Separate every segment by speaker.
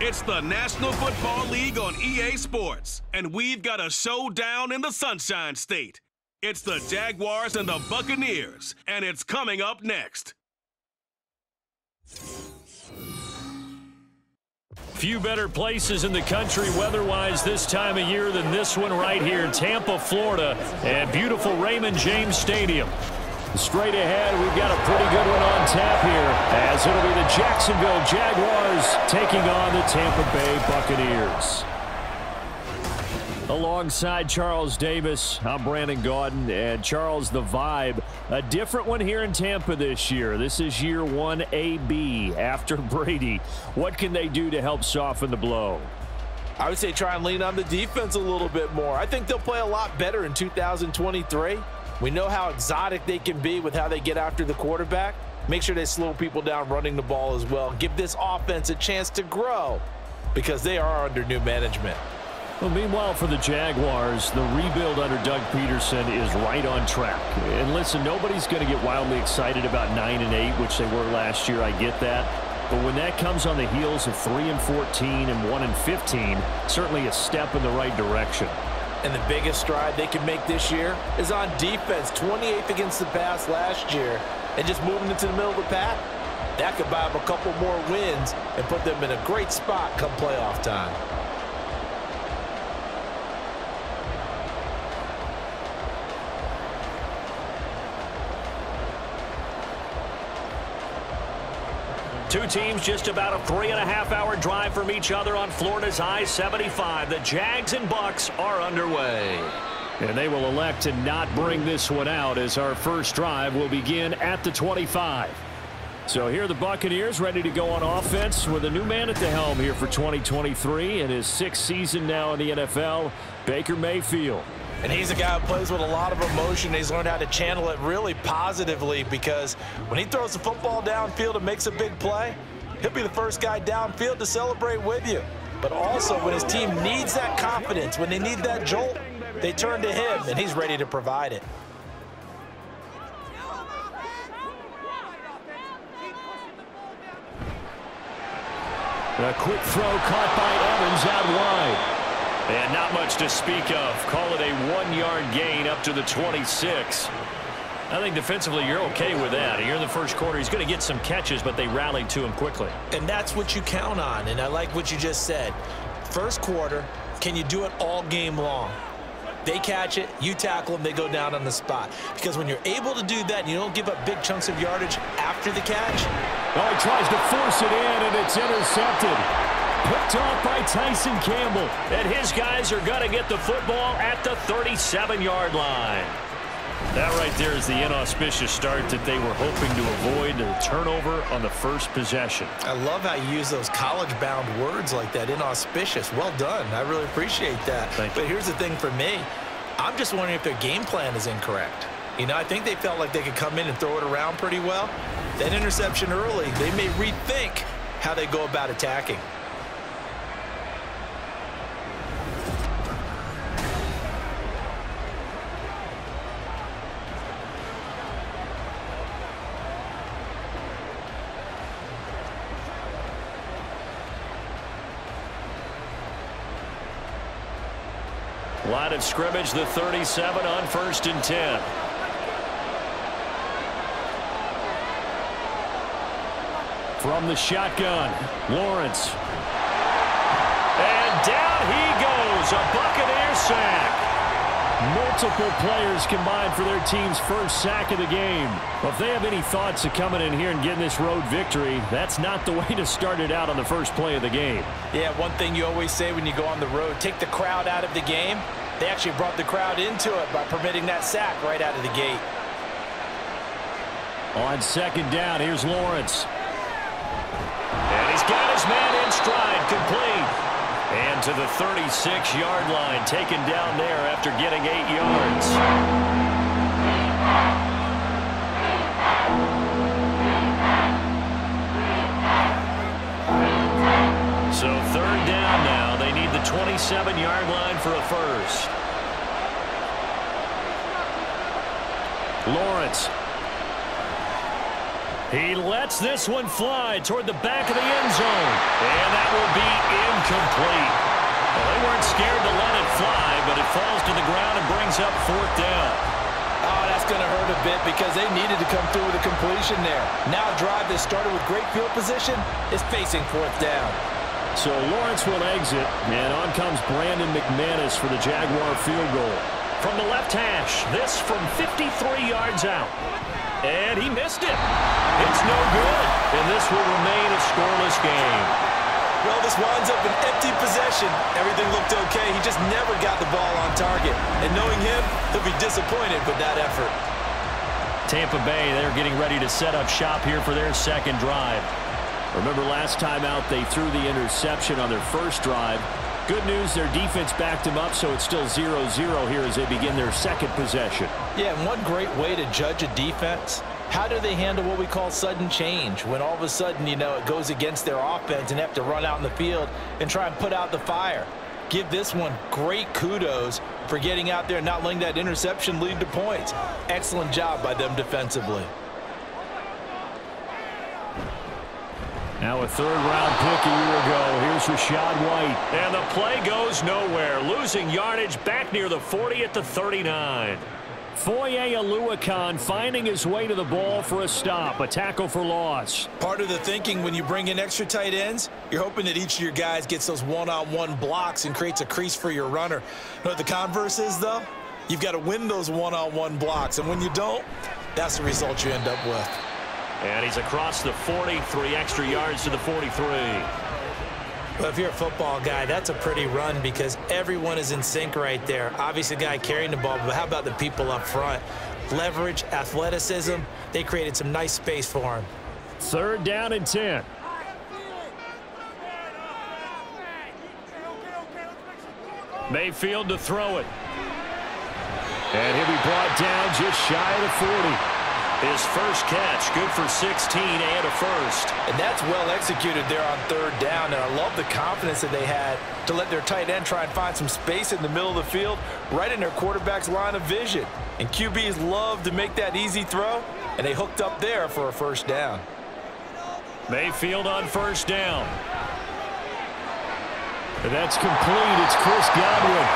Speaker 1: It's the National Football League on EA Sports, and we've got a showdown in the Sunshine State. It's the Jaguars and the Buccaneers, and it's coming up next.
Speaker 2: Few better places in the country weather-wise this time of year than this one right here in Tampa, Florida, and beautiful Raymond James Stadium. Straight ahead, we've got a pretty good one on tap here, as it'll be the Jacksonville Jaguars taking on the Tampa Bay Buccaneers. Alongside Charles Davis, I'm Brandon Gaudin, and Charles, the vibe, a different one here in Tampa this year. This is year 1 AB after Brady. What can they do to help soften the blow?
Speaker 3: I would say try and lean on the defense a little bit more. I think they'll play a lot better in 2023. We know how exotic they can be with how they get after the quarterback. Make sure they slow people down running the ball as well. Give this offense a chance to grow because they are under new management.
Speaker 2: Well, meanwhile, for the Jaguars, the rebuild under Doug Peterson is right on track. And listen, nobody's going to get wildly excited about 9-8, which they were last year. I get that. But when that comes on the heels of 3-14 and 1-15, certainly a step in the right direction.
Speaker 3: And the biggest stride they can make this year is on defense. 28th against the pass last year. And just moving into the middle of the pack, that could buy them a couple more wins and put them in a great spot come playoff time.
Speaker 2: Two teams just about a 3.5-hour drive from each other on Florida's I-75. The Jags and Bucks are underway. And they will elect to not bring this one out as our first drive will begin at the 25. So here are the Buccaneers ready to go on offense with a new man at the helm here for 2023 in his 6th season now in the NFL, Baker Mayfield.
Speaker 3: And he's a guy who plays with a lot of emotion. He's learned how to channel it really positively because when he throws the football downfield and makes a big play, he'll be the first guy downfield to celebrate with you. But also when his team needs that confidence, when they need that jolt, they turn to him, and he's ready to provide it.
Speaker 2: A quick throw caught by Evans out wide. And not much to speak of. Call it a 1-yard gain up to the 26. I think defensively you're okay with that. Here in the first quarter, he's going to get some catches, but they rallied to him quickly.
Speaker 3: And that's what you count on, and I like what you just said. First quarter, can you do it all game long? They catch it, you tackle them, they go down on the spot. Because when you're able to do that and you don't give up big chunks of yardage after the catch.
Speaker 2: Oh, he tries to force it in, and it's intercepted. Picked off by Tyson Campbell. And his guys are going to get the football at the 37-yard line. That right there is the inauspicious start that they were hoping to avoid, the turnover on the first possession.
Speaker 3: I love how you use those college-bound words like that, inauspicious. Well done. I really appreciate that. But here's the thing for me. I'm just wondering if their game plan is incorrect. You know, I think they felt like they could come in and throw it around pretty well. That interception early, they may rethink how they go about attacking.
Speaker 2: Line of scrimmage, the 37 on 1st and 10. From the shotgun, Lawrence. And down he goes, a Buccaneer sack. Multiple players combined for their team's first sack of the game. Well, if they have any thoughts of coming in here and getting this road victory, that's not the way to start it out on the first play of the game. Yeah, one thing you always say when you go on the road, take the crowd out of the game. They actually brought the crowd into it by permitting that sack right out of the gate. On 2nd down, here's Lawrence. And he's got his man in stride, complete. And to the 36-yard line, taken down there after getting 8 yards. So 3rd down now. They need the 27-yard line for a first. Lawrence. He lets this one fly toward the back of the end zone. And that will be incomplete. Well, they weren't scared to let it fly, but it falls to the ground and brings up 4th down.
Speaker 3: Oh, that's going to hurt a bit because they needed to come through with a completion there. Now a drive that started with great field position is facing 4th down.
Speaker 2: So Lawrence will exit, and on comes Brandon McManus for the Jaguar field goal. From the left hash, this from 53 yards out. And he missed it. It's no good, and this will remain a scoreless game.
Speaker 3: Well, this winds up an empty possession. Everything looked okay. He just never got the ball on target. And knowing him, he'll be disappointed with that effort.
Speaker 2: Tampa Bay, they're getting ready to set up shop here for their second drive. Remember last time out, they threw the interception on their first drive. Good news, their defense backed them up, so it's still 0-0 here as they begin their second possession. Yeah, and one great way to judge a defense, how do they handle what we call sudden change? When all of a sudden, you know, it goes against their offense and they have to run out in the field and try and put out the fire. Give this one great kudos for getting out there and not letting that interception lead to points. Excellent job by them defensively. Now a third-round pick a year ago. Here's Rachaad White. And the play goes nowhere. Losing yardage back near the 40 at the 39. Foye Oluokun finding his way to the ball for a stop. A tackle for loss.
Speaker 3: Part of the thinking when you bring in extra tight ends, you're hoping that each of your guys gets those one-on-one blocks and creates a crease for your runner. You know what the converse is, though? You've got to win those one-on-one blocks. And when you don't, that's the result you end up with.
Speaker 2: And he's across the 40, 3 extra yards to the 43.
Speaker 3: Well, if you're a football guy, that's a pretty run because everyone is in sync right there. Obviously, the guy carrying the ball, but how about the people up front? Leverage, athleticism, they created some nice space for him.
Speaker 2: 3rd down and 10. Mayfield to throw it. And he'll be brought down just shy of the 40. His first catch, good for 16 and a first.
Speaker 3: And that's well executed there on 3rd down, and I love the confidence that they had to let their tight end try and find some space in the middle of the field, right in their quarterback's line of vision. And QBs love to make that easy throw, and they hooked up there for a 1st down.
Speaker 2: Mayfield on 1st down. And that's complete. It's Chris Godwin.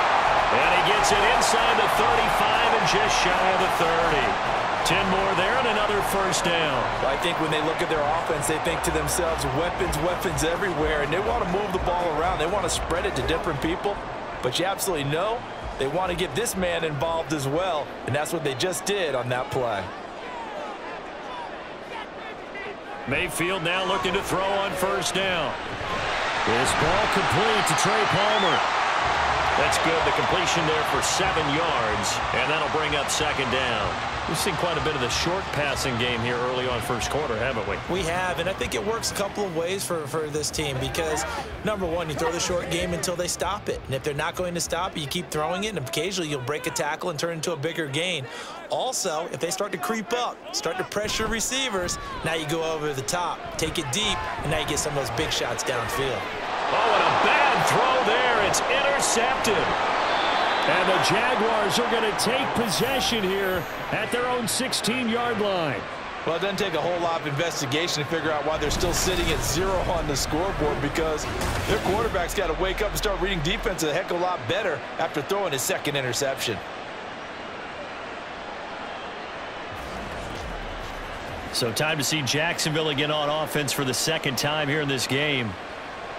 Speaker 2: And he gets it inside the 35 and just shy of the 30. 10 more there and another 1st down.
Speaker 3: Well, I think when they look at their offense, they think to themselves, weapons, weapons everywhere, and they want to move the ball around. They want to spread it to different people, but you absolutely know they want to get this man involved as well, and that's what they just did on that play.
Speaker 2: Mayfield now looking to throw on 1st down. This ball complete to Trey Palmer. That's good. The completion there for 7 yards, and that'll bring up 2nd down. We've seen quite a bit of the short passing game here early on 1st quarter, haven't we?
Speaker 3: We have, and I think it works a couple of ways for this team because, number one, you throw the short game until they stop it. And if they're not going to stop it, you keep throwing it, and occasionally you'll break a tackle and turn it into a bigger gain. Also, if they start to creep up, start to pressure receivers, now you go over the top, take it deep, and now you get some of those big shots downfield.
Speaker 2: Oh, and a bad throw there. It's intercepted. And the Jaguars are going to take possession here at their own 16-yard line.
Speaker 3: Well, it doesn't take a whole lot of investigation to figure out why they're still sitting at 0 on the scoreboard because their quarterback's got to wake up and start reading defense a heck of a lot better after throwing his 2nd interception.
Speaker 2: So time to see Jacksonville again on offense for the 2nd time here in this game.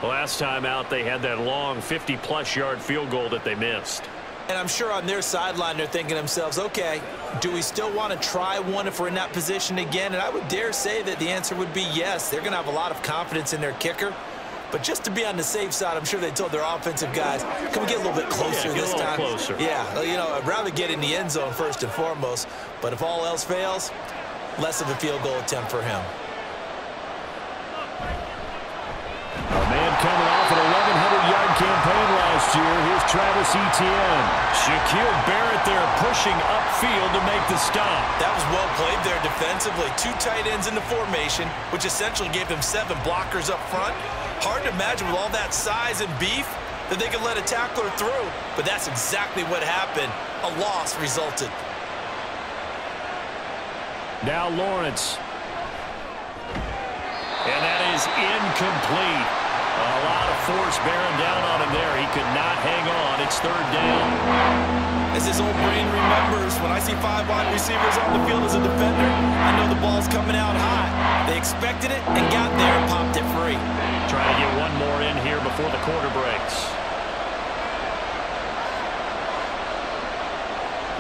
Speaker 2: Last time out, they had that long 50-plus yard field goal that they missed.
Speaker 3: And I'm sure on their sideline, they're thinking to themselves, okay, do we still want to try one if we're in that position again? And I would dare say that the answer would be yes. They're going to have a lot of confidence in their kicker. But just to be on the safe side, I'm sure they told their offensive guys, can we get a little bit closer this time?
Speaker 2: Closer.
Speaker 3: Yeah, you know, I'd rather get in the end zone first and foremost. But if all else fails, less of a field goal attempt for him.
Speaker 2: A man coming off an 1,100-yard campaign last year. Here's Travis Etienne. Shaquille Barrett there pushing upfield to make the stop.
Speaker 3: That was well played there defensively. 2 tight ends in the formation, which essentially gave them 7 blockers up front. Hard to imagine with all that size and beef that they could let a tackler through. But that's exactly what happened. A loss resulted.
Speaker 2: Now Lawrence. And that is incomplete. A lot of force bearing down on him there. He could not hang on. It's third down.
Speaker 3: As his old brain remembers, when I see 5 wide receivers on the field as a defender, I know the ball's coming out high. They expected it and got there and popped it free.
Speaker 2: Trying to get one more in here before the quarter breaks.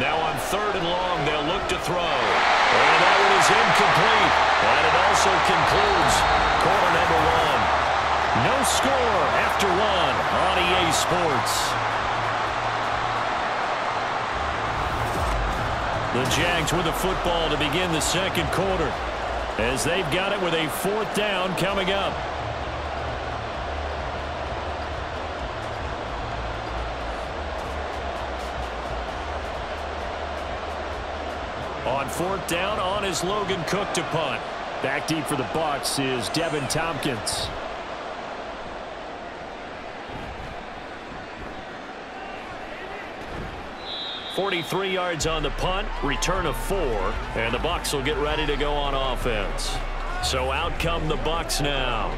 Speaker 2: Now on 3rd and long, they'll look to throw. And that one is incomplete. And it also concludes quarter number 1. No score after 1 on EA Sports. The Jags with the football to begin the second quarter, as they've got it with a 4th down coming up. On 4th down, on is Logan Cook to punt. Back deep for the Bucs is Devin Tompkins. 43 yards on the punt, return of 4, and the Bucs will get ready to go on offense. So out come the Bucs now.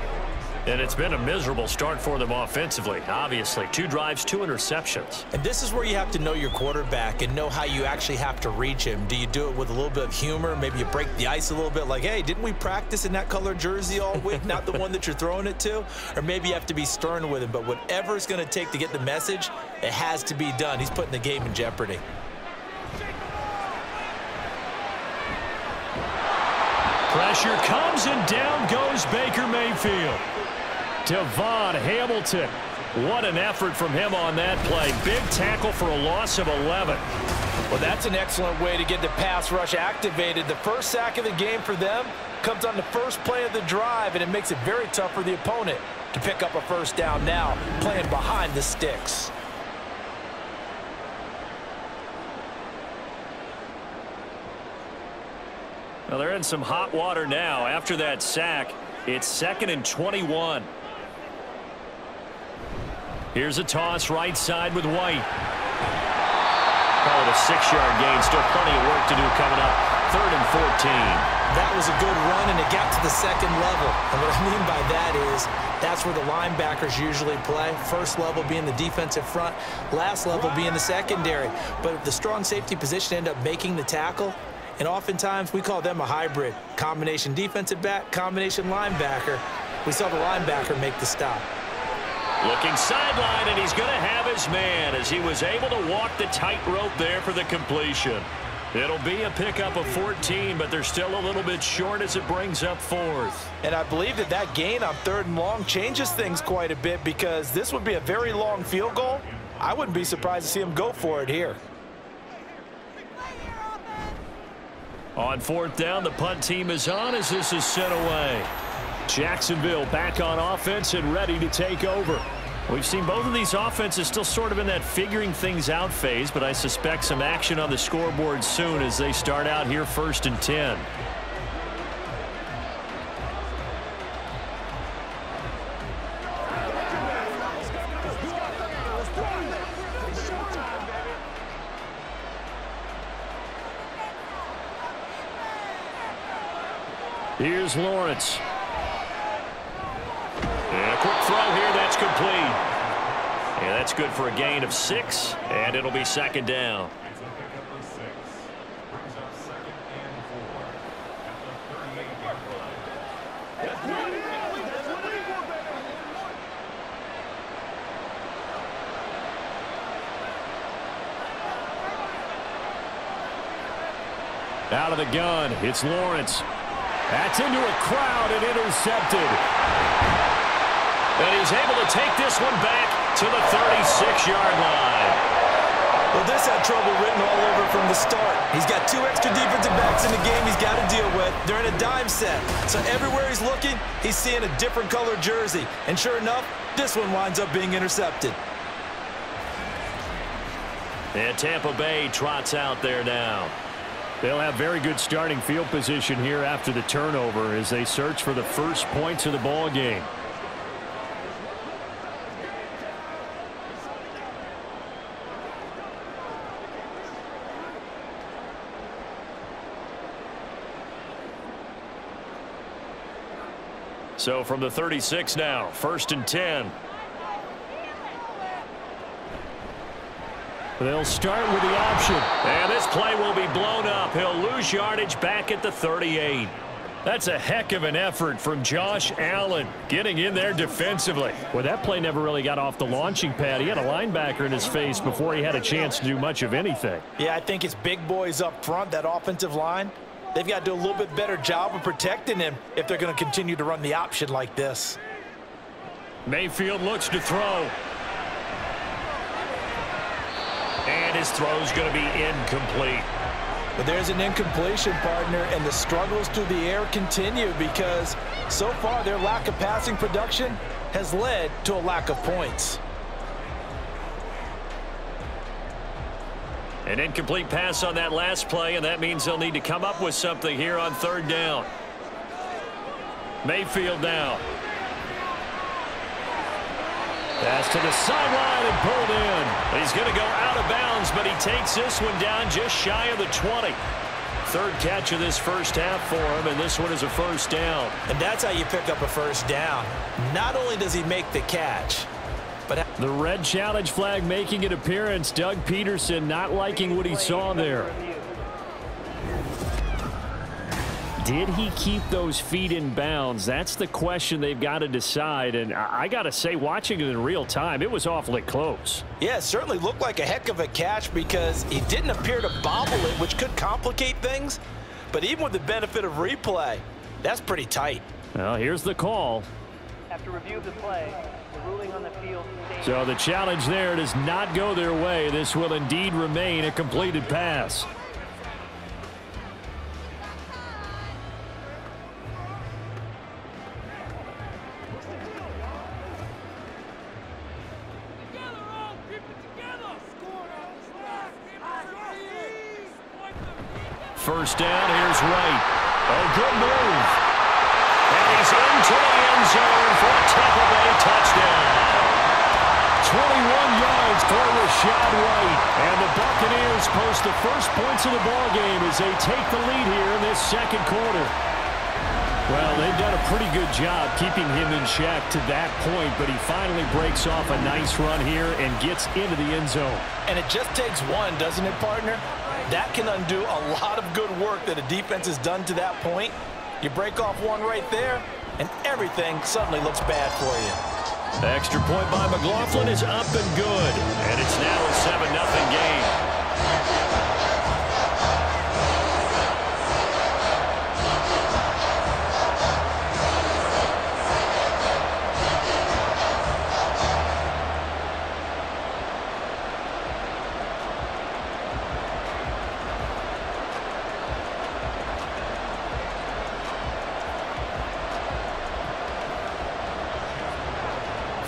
Speaker 2: And it's been a miserable start for them offensively, obviously. 2 drives, 2 interceptions.
Speaker 3: And this is where you have to know your quarterback and know how you actually have to reach him. Do you do it with a little bit of humor? Maybe you break the ice a little bit, like, hey, didn't we practice in that color jersey all week, not the one that you're throwing it to? Or maybe you have to be stern with him. But whatever it's going to take to get the message, it has to be done. He's putting the game in jeopardy.
Speaker 2: Pressure comes, and down goes Baker Mayfield. Devon Hamilton. What an effort from him on that play. Big tackle for a loss of 11.
Speaker 3: Well, that's an excellent way to get the pass rush activated. The first sack of the game for them comes on the first play of the drive, and it makes it very tough for the opponent to pick up a first down now, playing behind the sticks.
Speaker 2: Well, they're in some hot water now. After that sack, it's 2nd and 21. Here's a toss right side with White. Call it a 6-yard gain. Still plenty of work to do coming up. 3rd and 14.
Speaker 3: That was a good run, and it got to the second level. And what I mean by that is that's where the linebackers usually play. First level being the defensive front, last level being the secondary. But the strong safety position ended up making the tackle. And oftentimes we call them a hybrid. Combination defensive back, combination linebacker. We saw the linebacker make the stop.
Speaker 2: Looking sideline, and he's going to have his man as he was able to walk the tightrope there for the completion. It'll be a pickup of 14, but they're still a little bit short as it brings up 4th.
Speaker 3: And I believe that that gain on 3rd and long changes things quite a bit, because this would be a very long field goal. I wouldn't be surprised to see him go for it here.
Speaker 2: On 4th down, the punt team is on as this is sent away. Jacksonville back on offense and ready to take over. We've seen both of these offenses still sort of in that figuring things out phase, but I suspect some action on the scoreboard soon as they start out here 1st and 10. Here's Lawrence. And a quick throw here, that's complete. And that's good for a gain of 6, and it'll be 2nd down. Out of the gun, it's Lawrence. That's into a crowd and intercepted. And he's able to take this one back to the 36-yard line.
Speaker 3: Well, this had trouble written all over from the start. He's got 2 extra defensive backs in the game he's got to deal with. They're in a dime set. So everywhere he's looking, he's seeing a different color jersey. And sure enough, this one winds up being intercepted.
Speaker 2: And Tampa Bay trots out there now. They'll have very good starting field position here after the turnover as they search for the first points of the ball game. So from the 36 now, 1st and 10.
Speaker 4: They'll start with the option.
Speaker 2: And this play will be blown up. He'll lose yardage back at the 38.
Speaker 4: That's a heck of an effort from Josh Allen getting in there defensively. Well, that play never really got off the launching pad. He had a linebacker in his face before he had a chance to do much of anything.
Speaker 3: Yeah, I think it's big boys up front, that offensive line. They've got to do a little bit better job of protecting him if they're going to continue to run the option like this.
Speaker 4: Mayfield looks to throw.
Speaker 2: And his throw's going to be incomplete.
Speaker 3: But there's an incompletion, partner, and the struggles through the air continue because so far their lack of passing production has led to a lack of points.
Speaker 2: An incomplete pass on that last play, and that means they'll need to come up with something here on 3rd down. Mayfield now.
Speaker 4: Pass to the sideline and pulled in.
Speaker 2: He's going to go out of bounds, but he takes this one down just shy of the 20. 3rd catch of this first half for him, and this one is a 1st down.
Speaker 3: And that's how you pick up a 1st down. Not only does he make the catch, but
Speaker 4: the red challenge flag making an appearance. Doug Peterson not liking what he saw there. Did he keep those feet in bounds? That's the question they've got to decide. And I got to say, watching it in real time, it was awfully close.
Speaker 3: Yeah, it certainly looked like a heck of a catch because he didn't appear to bobble it, which could complicate things. But even with the benefit of replay, that's pretty tight.
Speaker 4: Well, here's the call.
Speaker 5: After review of the play, the ruling on the field.
Speaker 4: So the challenge there does not go their way. This will indeed remain a completed pass. First down, here's Wright. Oh, good move.
Speaker 2: And he's into the end zone for a Tampa Bay touchdown.
Speaker 4: 21 yards for Rashad Wright. And the Buccaneers post the first points of the ballgame as they take the lead here in this 2nd quarter. Well, they've done a pretty good job keeping him in check to that point, but he finally breaks off a nice run here and gets into the end zone.
Speaker 3: And it just takes one, doesn't it, partner? That can undo a lot of good work that a defense has done to that point. You break off one right there, and everything suddenly looks bad for you.
Speaker 2: The extra point by McLaughlin is up and good, and it's now a 7-0 game.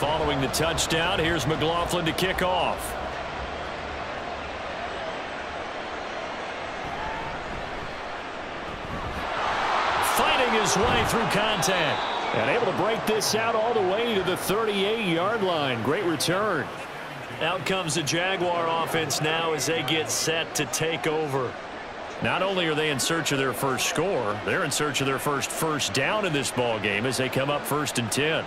Speaker 2: Following the touchdown, here's McLaughlin to kick off. Fighting his way through contact.
Speaker 4: And able to break this out all the way to the 38-yard line. Great return.
Speaker 2: Out comes the Jaguar offense now as they get set to take over.
Speaker 4: Not only are they in search of their first score, they're in search of their first down in this ball game as they come up 1st and 10.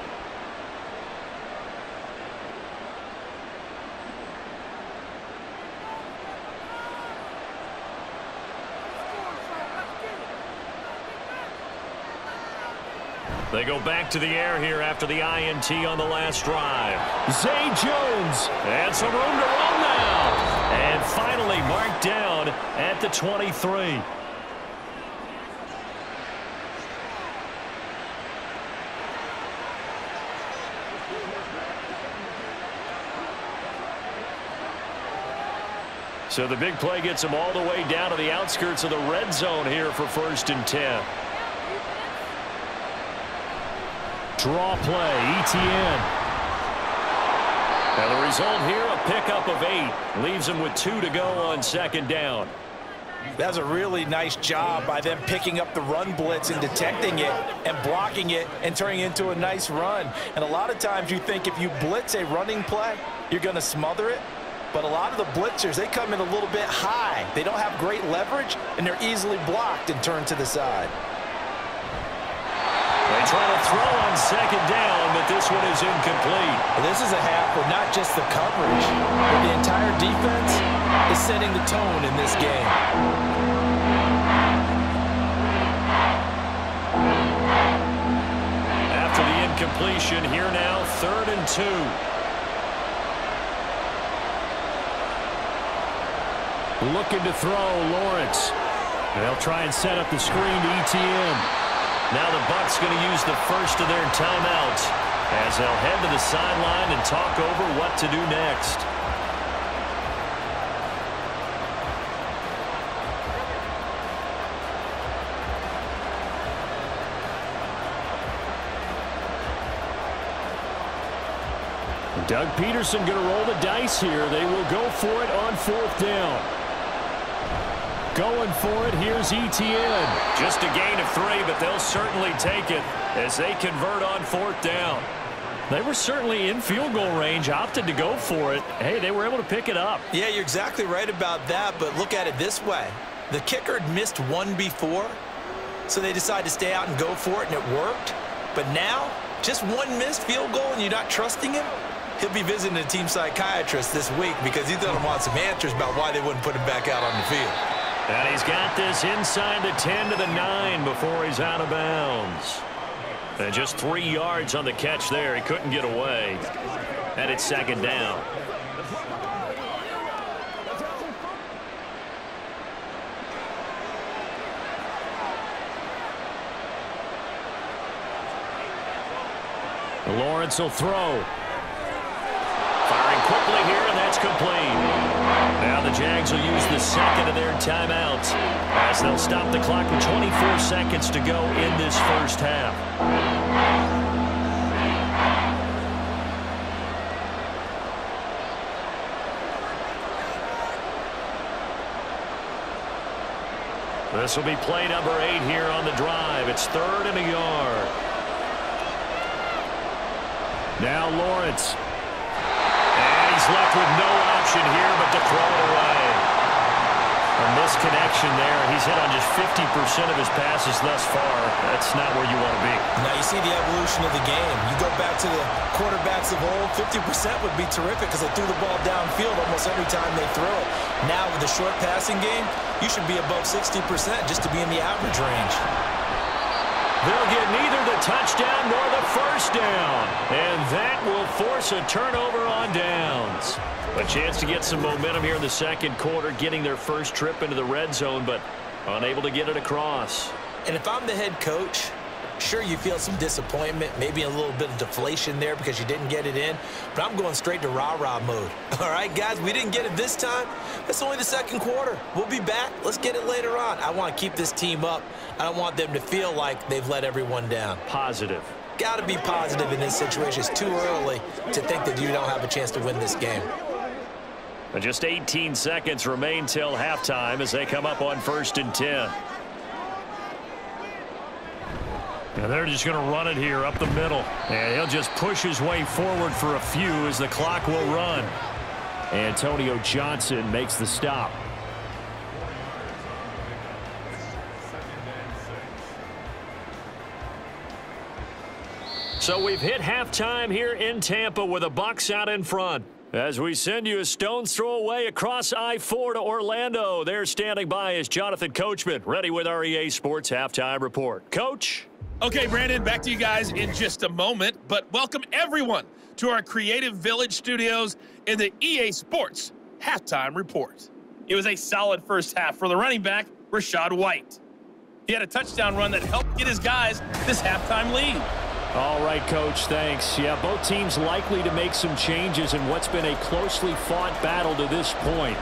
Speaker 2: They go back to the air here after the INT on the last drive.
Speaker 4: Zay Jones.
Speaker 2: And some room to run now. And finally marked down at the 23. So the big play gets them all the way down to the outskirts of the red zone here for 1st and 10.
Speaker 4: Draw play, ETN.
Speaker 2: And the result here, a pickup of 8. Leaves them with 2 to go on 2nd down.
Speaker 3: That's a really nice job by them picking up the run blitz and detecting it and blocking it and turning it into a nice run. And a lot of times you think if you blitz a running play, you're going to smother it. But a lot of the blitzers, they come in a little bit high. They don't have great leverage, and they're easily blocked and turned to the side.
Speaker 2: They try to throw on second down, but this one is incomplete.
Speaker 3: This is a half where not just the coverage, but the entire defense is setting the tone in this game.
Speaker 2: After the incompletion, here now, 3rd and 2.
Speaker 4: Looking to throw, Lawrence. They'll try and set up the screen to ETN.
Speaker 2: Now the Bucs going to use the first of their timeouts as they'll head to the sideline and talk over what to do next.
Speaker 4: Doug Peterson going to roll the dice here. They will go for it on 4th down. Going for it, here's ETN.
Speaker 2: Just a gain of 3, but they'll certainly take it as they convert on 4th down.
Speaker 4: They were certainly in field goal range, opted to go for it. Hey, they were able to pick it up.
Speaker 3: Yeah, you're exactly right about that, but look at it this way. The kicker had missed one before, so they decided to stay out and go for it, and it worked. But now, just one missed field goal and you're not trusting him? He'll be visiting a team psychiatrist this week because he's going to want some answers about why they wouldn't put him back out on the field.
Speaker 2: And he's got this inside the 10 to the 9 before he's out of bounds. And just 3 yards on the catch there. He couldn't get away. And it's 2nd down.
Speaker 4: Lawrence will throw.
Speaker 2: Firing quickly here, and that's complete. Now the Jags will use the second of their timeouts as they'll stop the clock with 24 seconds to go in this first half. This will be play number 8 here on the drive. It's 3rd and a yard.
Speaker 4: Now Lawrence.
Speaker 2: And he's left with no option here but to throw it away. A misconnection there. He's hit on just 50% of his passes thus far. That's not where you want to be.
Speaker 3: Now you see the evolution of the game. You go back to the quarterbacks of old, 50% would be terrific because they threw the ball downfield almost every time they throw it. Now with the short passing game, you should be above 60% just to be in the average range.
Speaker 2: They'll get neither the touchdown nor the first down. And that will force a turnover on downs. A chance to get some momentum here in the second quarter, getting their first trip into the red zone, but unable to get it across.
Speaker 3: And if I'm the head coach, sure, you feel some disappointment, maybe a little bit of deflation there because you didn't get it in, but I'm going straight to rah-rah mode. All right, guys, we didn't get it this time. It's only the second quarter. We'll be back. Let's get it later on. I want to keep this team up. I don't want them to feel like they've let everyone down.
Speaker 2: Positive.
Speaker 3: Got to be positive in this situation. It's too early to think that you don't have a chance to win this game.
Speaker 2: And just 18 seconds remain till halftime as they come up on 1st and 10.
Speaker 4: And they're just going to run it here up the middle. And he'll just push his way forward for a few as the clock will run. Antonio Johnson makes the stop.
Speaker 2: So we've hit halftime here in Tampa with the Bucs out in front. As we send you a stone's throw away across I-4 to Orlando. There standing by is Jonathan Coachman, ready with our EA Sports Halftime Report. Coach?
Speaker 6: Okay, Brandon, back to you guys in just a moment, but welcome everyone to our Creative Village studios in the EA Sports Halftime Report. It was a solid first half for the running back, Rachaad White. He had a touchdown run that helped get his guys this halftime lead.
Speaker 4: All right, Coach, thanks. Yeah, both teams likely to make some changes in what's been a closely fought battle to this point.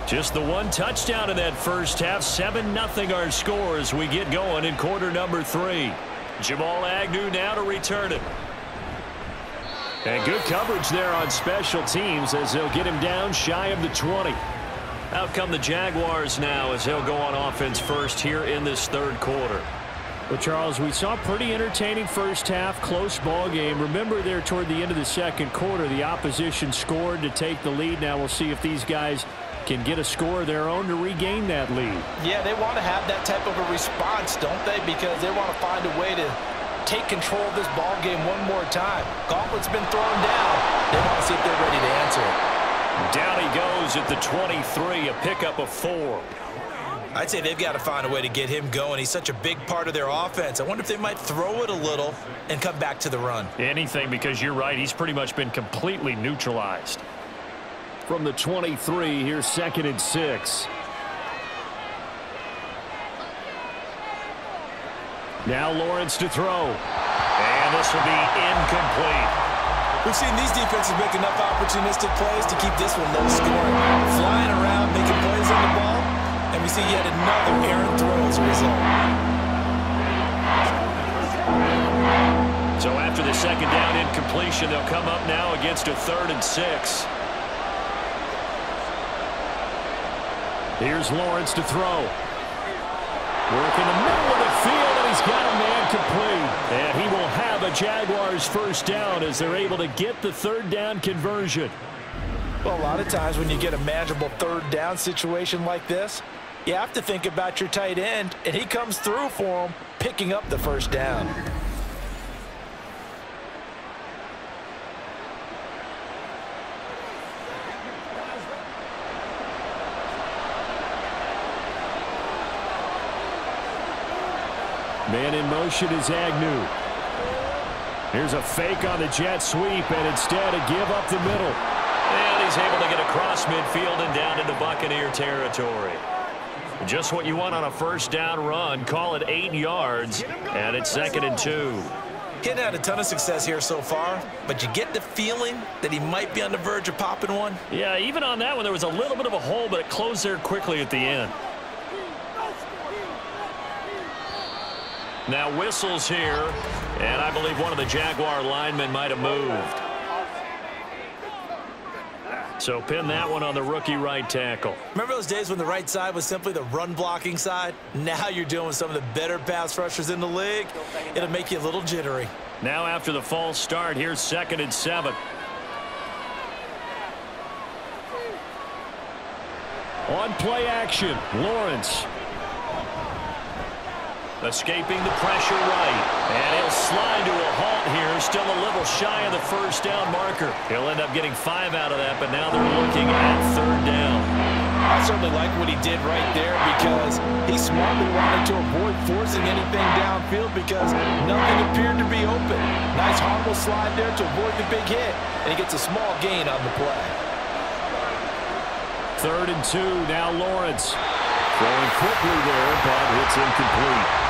Speaker 4: Just the one touchdown in that first half. 7-0 our score as we get going in quarter number 3. Jamal Agnew now to return it. And good coverage there on special teams as they'll get him down shy of the 20. Out come the Jaguars now as they'll go on offense first here in this third quarter. Well, Charles, we saw a pretty entertaining first half, close ball game. Remember there toward the end of the second quarter, the opposition scored to take the lead. Now we'll see if these guys can get a score of their own to regain that lead.
Speaker 3: Yeah, they want to have that type of a response, don't they? Because they want to find a way to take control of this ball game one more time. Gauntlet's been thrown down. They want to see if they're ready to answer it.
Speaker 4: Down he goes at the 23, a pickup of 4.
Speaker 3: I'd say they've got to find a way to get him going. He's such a big part of their offense. I wonder if they might throw it a little and come back to the run.
Speaker 4: Anything, because you're right. He's pretty much been completely neutralized. From the 23, here's 2nd and 6. Now Lawrence to throw. And this will be incomplete.
Speaker 3: We've seen these defenses make enough opportunistic plays to keep this one low scoring. Flying around, making plays on the ball. And we see yet another errant throw as a result.
Speaker 4: So after the second down incompletion, they'll come up now against a 3rd and 6. Here's Lawrence to throw. Work in the middle of the field, and he's got a man complete. And he will have a Jaguars first down as they're able to get the 3rd down conversion.
Speaker 3: Well, a lot of times when you get a manageable 3rd down situation like this, you have to think about your tight end, and he comes through for him, picking up the first down.
Speaker 4: Man in motion is Agnew. Here's a fake on the jet sweep, and instead a give up the middle. And he's able to get across midfield and down into Buccaneer territory. Just what you want on a first down run. Call it 8 yards, and it's 2nd and 2.
Speaker 3: He's had a ton of success here so far, but you get the feeling that he might be on the verge of popping one.
Speaker 4: Yeah, even on that one, there was a little bit of a hole, but it closed there quickly at the end. Now whistles here, and I believe one of the Jaguar linemen might have moved. So pin that one on the rookie right tackle.
Speaker 3: Remember those days when the right side was simply the run-blocking side? Now you're dealing with some of the better pass rushers in the league. It'll make you a little jittery.
Speaker 4: Now after the false start, here's 2nd and 7. On play action, Lawrence. Escaping the pressure right. And he'll slide to a halt here. Still a little shy of the first down marker. He'll end up getting 5 out of that, but now they're looking at 3rd down.
Speaker 3: I certainly like what he did right there because he smartly wanted to avoid forcing anything downfield because nothing appeared to be open. Nice harmless slide there to avoid the big hit, and he gets a small gain on the play.
Speaker 4: 3rd and 2, now Lawrence. Throwing quickly there, but it's incomplete.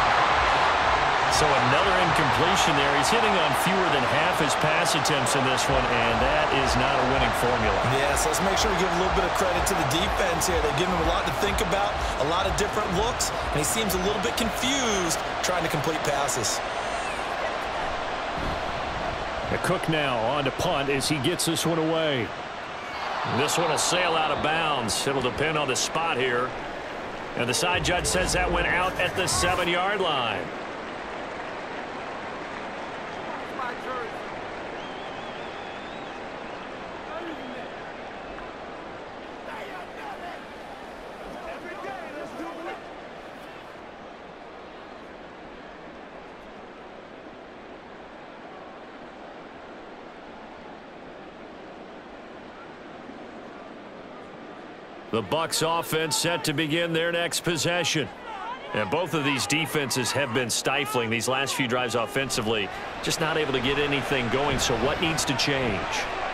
Speaker 4: So another incompletion there. He's hitting on fewer than half his pass attempts in this one, and that is not a winning formula.
Speaker 3: Yes, let's make sure we give a little bit of credit to the defense here. They're giving him a lot to think about, a lot of different looks, and he seems a little bit confused trying to complete passes.
Speaker 4: The Cook now on to punt as he gets this one away. This one will sail out of bounds. It'll depend on the spot here. And the side judge says that went out at the 7-yard line. The Bucs offense set to begin their next possession. And both of these defenses have been stifling these last few drives offensively. Just not able to get anything going, so what needs to change?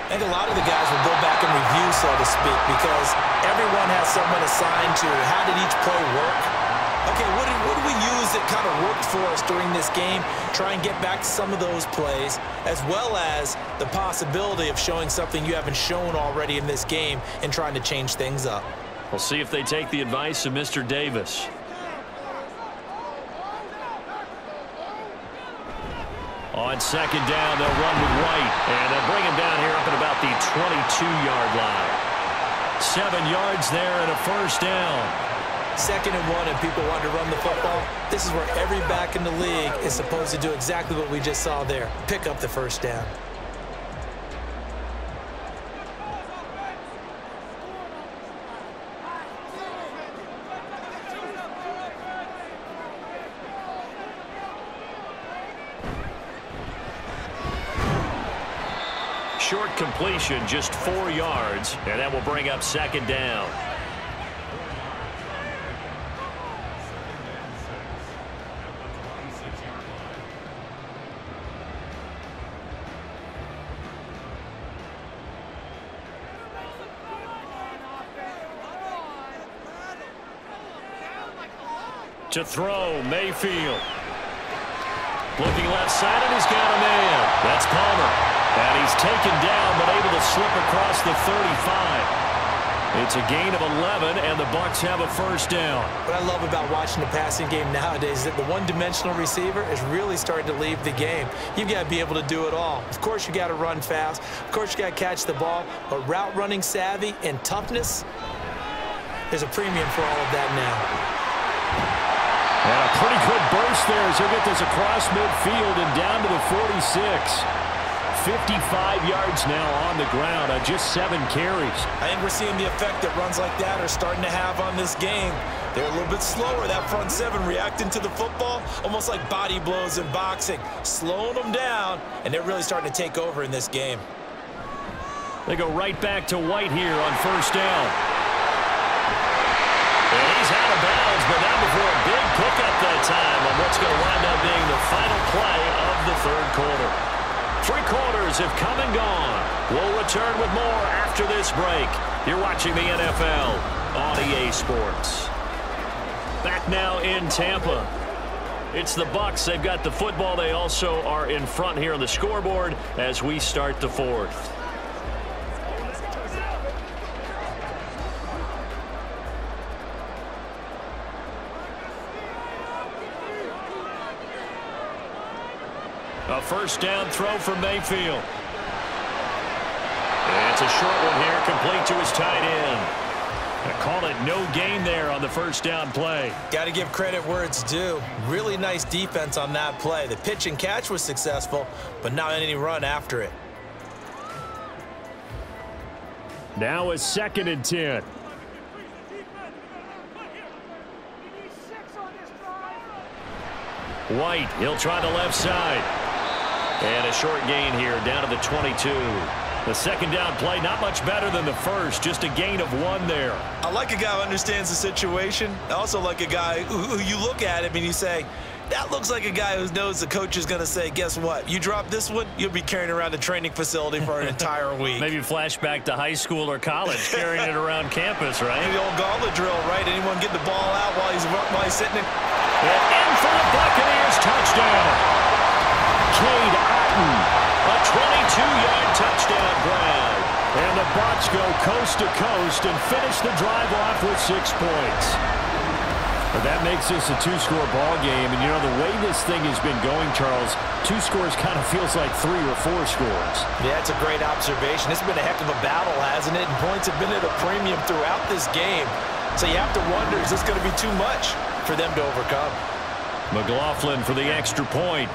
Speaker 3: I think a lot of the guys will go back and review, so to speak, because everyone has someone assigned to how did each play work. Okay, what do we use that kind of worked for us during this game? Try and get back to some of those plays, as well as the possibility of showing something you haven't shown already in this game and trying to change things up.
Speaker 2: We'll see if they take the advice of Mr. Davis. On second down, they'll run with White, and they'll bring him down here up at about the 22-yard line. 7 yards there and a first down.
Speaker 3: 2nd and 1, and people want to run the football. This is where every back in the league is supposed to do exactly what we just saw there. Pick up the first down.
Speaker 2: Short completion, just 4 yards, and that will bring up second down. To throw, Mayfield. Looking left side, and he's got a man. That's Palmer. And he's taken down, but able to slip across the 35. It's a gain of 11, and the Bucs have a first down.
Speaker 3: What I love about watching the passing game nowadays is that the one-dimensional receiver is really starting to leave the game. You've got to be able to do it all. Of course, you got to run fast. Of course, you got to catch the ball. But route running savvy and toughness, there's a premium for all of that now.
Speaker 4: And a pretty good burst there as he'll get this across midfield and down to the 46. 55 yards now on the ground on just 7 carries.
Speaker 3: I think we're seeing the effect that runs like that are starting to have on this game. They're a little bit slower, that front 7, reacting to the football, almost like body blows in boxing, slowing them down, and they're really starting to take over in this game.
Speaker 2: They go right back to White here on first down. And he's out of bounds, but not before a big pickup that time on what's going to wind up being the final play of the 3rd quarter. 3 quarters have come and gone. We'll return with more after this break. You're watching the NFL on EA Sports. Back now in Tampa. It's the Bucs. They've got the football. They also are in front here on the scoreboard as we start the 4th. A first down throw from Mayfield. It's a short one here, complete to his tight end. I call it no gain there on the first down play.
Speaker 3: Got to give credit where it's due. Really nice defense on that play. The pitch and catch was successful, but not any run after it.
Speaker 4: Now a 2nd and 10.
Speaker 2: White, he'll try the left side. And a short gain here down to the 22. The second down play, not much better than the first, just a gain of 1 there.
Speaker 3: I like a guy who understands the situation. I also like a guy who you look at him and you say, that looks like a guy who knows the coach is going to say, guess what? You drop this one, you'll be carrying around the training facility for an entire week.
Speaker 2: Maybe flashback to high school or college, carrying it around campus, right?
Speaker 3: The old gauntlet drill, right? Anyone get the ball out while he's sitting in?
Speaker 2: And in for the Buccaneers touchdown. Cade Otton, a 22-yard touchdown grab.
Speaker 4: And the Bucs go coast to coast and finish the drive off with 6 points. But that makes this a 2-score ball game. And, you know, the way this thing has been going, Charles, 2 scores kind of feels like 3 or 4 scores.
Speaker 3: Yeah, it's a great observation. It's been a heck of a battle, hasn't it? And points have been at a premium throughout this game. So you have to wonder, is this going to be too much for them to overcome?
Speaker 2: McLaughlin for the extra point.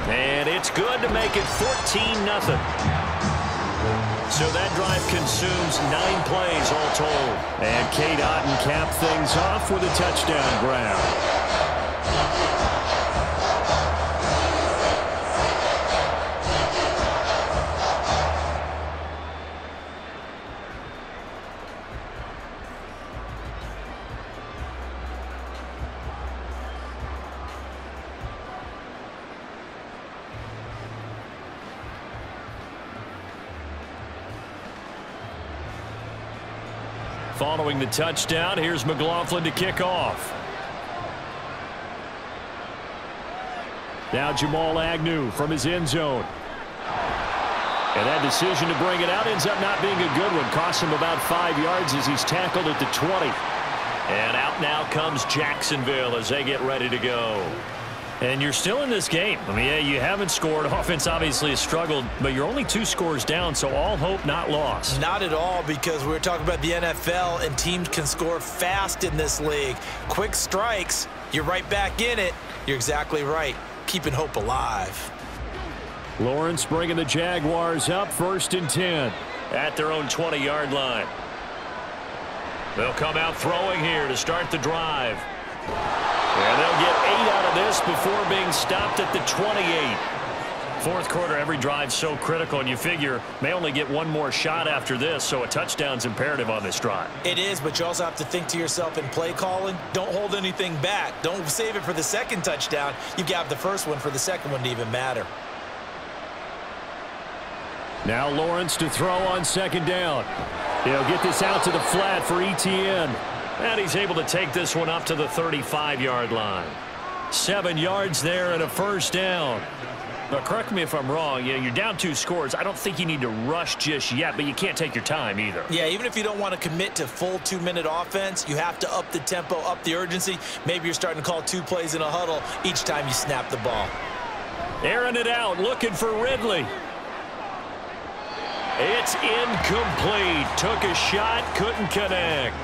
Speaker 2: And it's good to make it 14-0. So that drive consumes 9 plays all told.
Speaker 4: And Cade Otton capped things off with a touchdown grab.
Speaker 2: Following the touchdown, here's McLaughlin to kick off. Now Jamal Agnew from his end zone.
Speaker 4: And that decision to bring it out ends up not being a good one. Costs him about 5 yards as he's tackled at the 20.
Speaker 2: And out now comes Jacksonville as they get ready to go. And you're still in this game. I mean, yeah, you haven't scored. Offense obviously has struggled, but you're only 2 scores down, so all hope not lost.
Speaker 3: Not at all, because we're talking about the NFL, and teams can score fast in this league. Quick strikes, you're right back in it. You're exactly right. Keeping hope alive.
Speaker 4: Lawrence bringing the Jaguars up 1st and 10.
Speaker 2: At their own 20-yard line. They'll come out throwing here to start the drive. And they'll get 8 out of this before being stopped at the 28. Fourth quarter, every drive's so critical, and you figure may only get one more shot after this, so a touchdown's imperative on this drive.
Speaker 3: It is, but you also have to think to yourself in play calling, don't hold anything back. Don't save it for the second touchdown. You've got the first one for the second one to even matter.
Speaker 4: Now Lawrence to throw on 2nd down. He'll get this out to the flat for Etienne.
Speaker 2: And he's able to take this one up to the 35-yard line.
Speaker 4: 7 yards there and a 1st down.
Speaker 2: But correct me if I'm wrong, you're down 2 scores. I don't think you need to rush just yet, but you can't take your time either.
Speaker 3: Yeah, even if you don't want to commit to full 2-minute offense, you have to up the tempo, up the urgency. Maybe you're starting to call 2 plays in a huddle each time you snap the ball.
Speaker 2: Airing it out, looking for Ridley. It's incomplete. Took a shot, couldn't connect.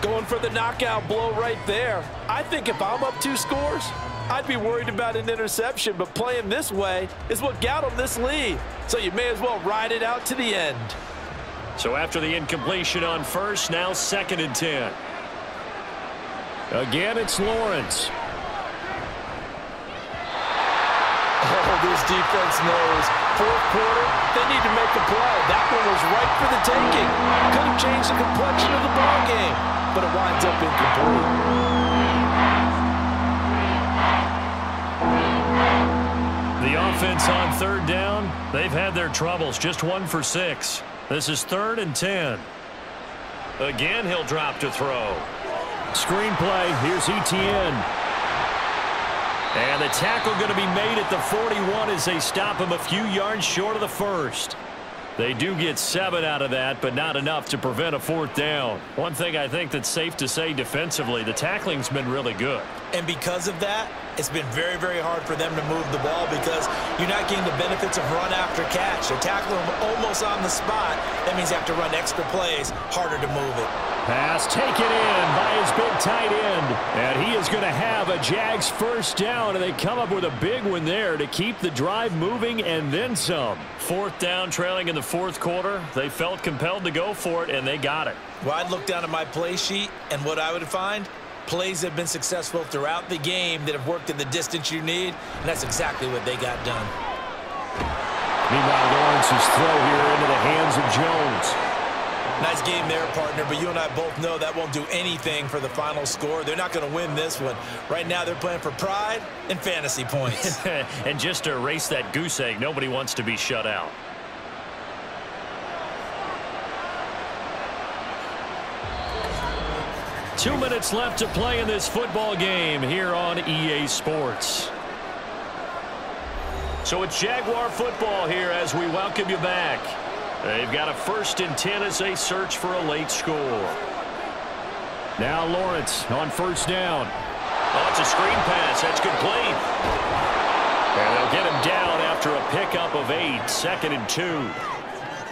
Speaker 3: Going for the knockout blow right there. I think if I'm up 2 scores, I'd be worried about an interception, but playing this way is what got them this lead. So you may as well ride it out to the end.
Speaker 2: So after the incompletion on 1st, now 2nd and 10.
Speaker 4: Again, it's Lawrence.
Speaker 3: Oh, this defense knows. 4th quarter, they need to make a play. That one was right for the taking. Could have changed the complexion of the ball game, but it winds up incomplete.
Speaker 2: The offense on 3rd down, they've had their troubles. Just 1 for 6. This is 3rd and 10. Again, he'll drop to throw.
Speaker 4: Screen play. Here's Etienne.
Speaker 2: And the tackle going to be made at the 41 as they stop him a few yards short of the 1st. They do get 7 out of that, but not enough to prevent a 4th down. One thing I think that's safe to say defensively, the tackling's been really good.
Speaker 3: And because of that, it's been very, very hard for them to move the ball because you're not getting the benefits of run after catch. They're tackling them almost on the spot. That means you have to run extra plays, harder to move it.
Speaker 4: Pass taken in by his big tight end. And he is going to have a Jags 1st down, and they come up with a big one there to keep the drive moving and then some.
Speaker 2: 4th down, trailing in the 4th quarter. They felt compelled to go for it, and they got it.
Speaker 3: Well, I'd look down at my play sheet, and what I would find, plays have been successful throughout the game that have worked in the distance you need, and that's exactly what they got done.
Speaker 4: Meanwhile, Lawrence's throw here into the hands of Jones.
Speaker 3: Nice game there, partner, but you and I both know that won't do anything for the final score. They're not going to win this one. Right now, they're playing for pride and fantasy points.
Speaker 2: And just to erase that goose egg, nobody wants to be shut out.
Speaker 4: Two minutes left to play in this football game here on EA Sports.
Speaker 2: So it's Jaguar football here as we welcome you back. They've got a 1st and 10 as they search for a late score.
Speaker 4: Now Lawrence on 1st down.
Speaker 2: Oh, it's a screen pass. That's complete. And they'll get him down after a pickup of 8. 2nd and 2.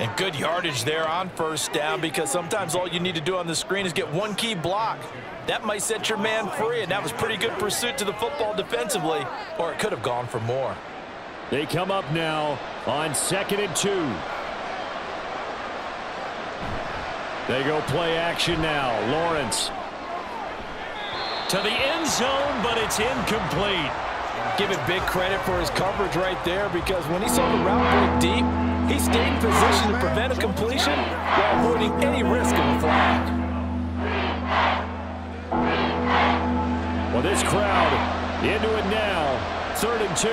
Speaker 3: And good yardage there on 1st down because sometimes all you need to do on the screen is get one key block. That might set your man free, and that was pretty good pursuit to the football defensively, or it could have gone for more.
Speaker 4: They come up now on 2nd and 2. They go play action now. Lawrence
Speaker 2: to the end zone, but it's incomplete.
Speaker 3: Give it big credit for his coverage right there because when he saw the route break deep, he stayed in position to prevent a completion while avoiding any risk of a flag.
Speaker 4: Well, this crowd into it now. 3rd and 2.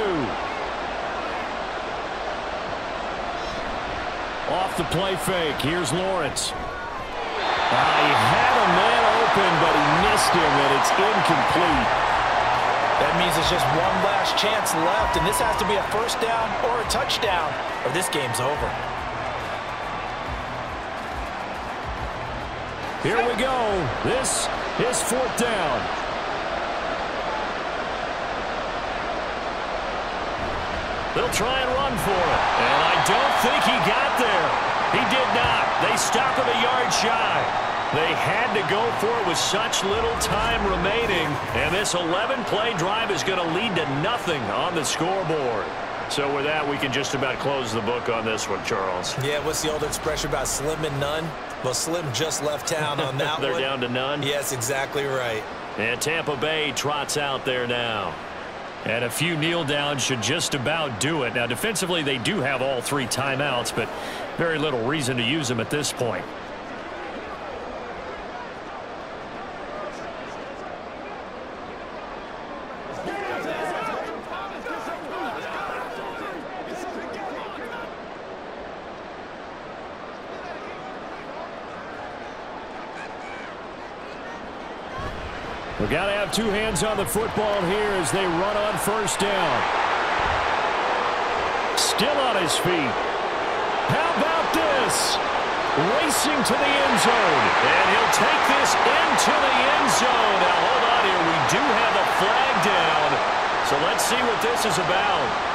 Speaker 4: Off the play fake. Here's Lawrence. He had a man open, but he missed him, and it's incomplete.
Speaker 3: That means there's just one last chance left, and this has to be a first down or a touchdown, or this game's over.
Speaker 4: Here we go. This is fourth down. They'll try and run for it. And I don't think he got there. He did not. They stop him a yard shy. They had to go for it with such little time remaining. And this 11-play drive is going to lead to nothing on the scoreboard. So with that, we can just about close the book on this one, Charles.
Speaker 3: Yeah, what's the old expression about slim and none? Well, Slim just left town on that
Speaker 4: They're
Speaker 3: one.
Speaker 4: down to none?
Speaker 3: Yes, exactly right.
Speaker 4: And Tampa Bay trots out there now. And a few kneel downs should just about do it. Now, defensively, they do have all 3 timeouts, but very little reason to use them at this point. We've got to have 2 hands on the football here as they run on first down. Still on his feet. How about this? Racing to the end zone. And he'll take this into the end zone. Now, hold on here. We do have a flag down. So let's see what this is about.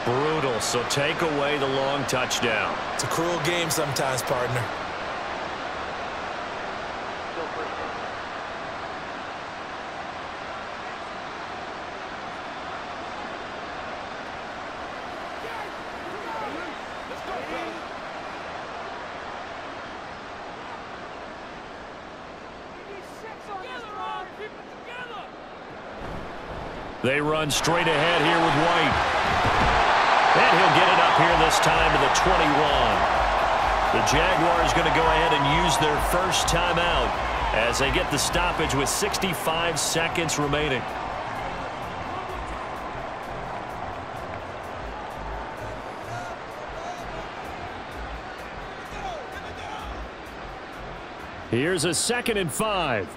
Speaker 4: Brutal, so take away the long touchdown.
Speaker 3: It's a cruel game sometimes, partner.
Speaker 4: They run straight ahead here with White. And he'll get it up here this time to the 21. The Jaguars going to go ahead and use their first timeout as they get the stoppage with 65 seconds remaining. Here's a 2nd and 5.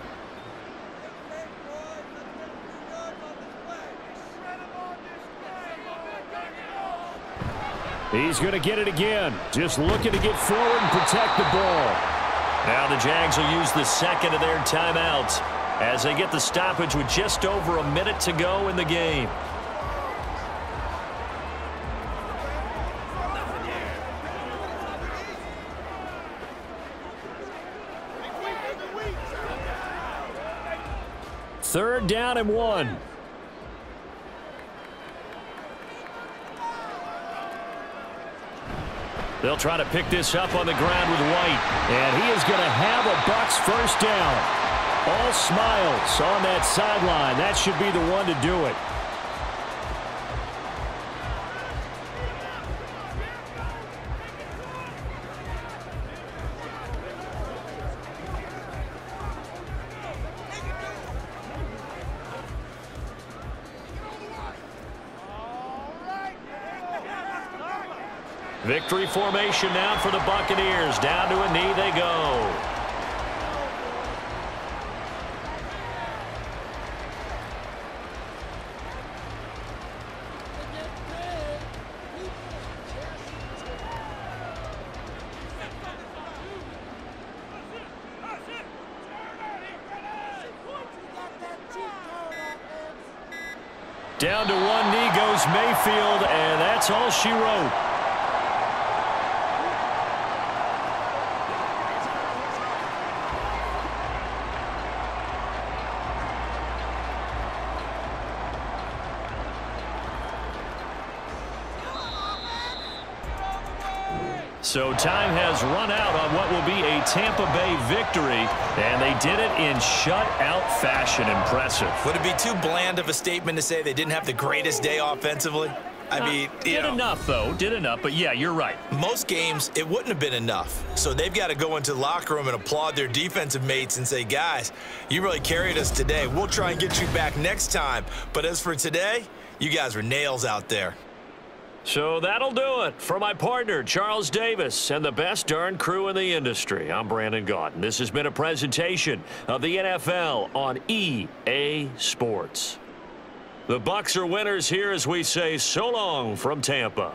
Speaker 4: He's going to get it again. Just looking to get forward and protect the ball. Now the Jags will use the 2nd of their timeouts as they get the stoppage with just over a minute to go in the game. Third down and 1. They'll try to pick this up on the ground with White. And he is going to have a Bucs first down. All smiles on that sideline. That should be the one to do it. Victory formation now for the Buccaneers. Down to a knee they go. Down to one knee goes Mayfield, and that's all she wrote. So time has run out on what will be a Tampa Bay victory, and they did it in shutout fashion. Impressive.
Speaker 3: Would it be too bland of a statement to say they didn't have the greatest day offensively? I mean,
Speaker 4: did enough, though. Did enough, but yeah, you're right.
Speaker 3: Most games, it wouldn't have been enough. So they've got to go into the locker room and applaud their defensive mates and say, guys, you really carried us today. We'll try and get you back next time. But as for today, you guys were nails out there.
Speaker 2: So that'll do it. For my partner, Charles Davis, and the best darn crew in the industry, I'm Brandon Gaudin. This has been a presentation of the NFL on EA Sports. The Bucs are winners here as we say so long from Tampa.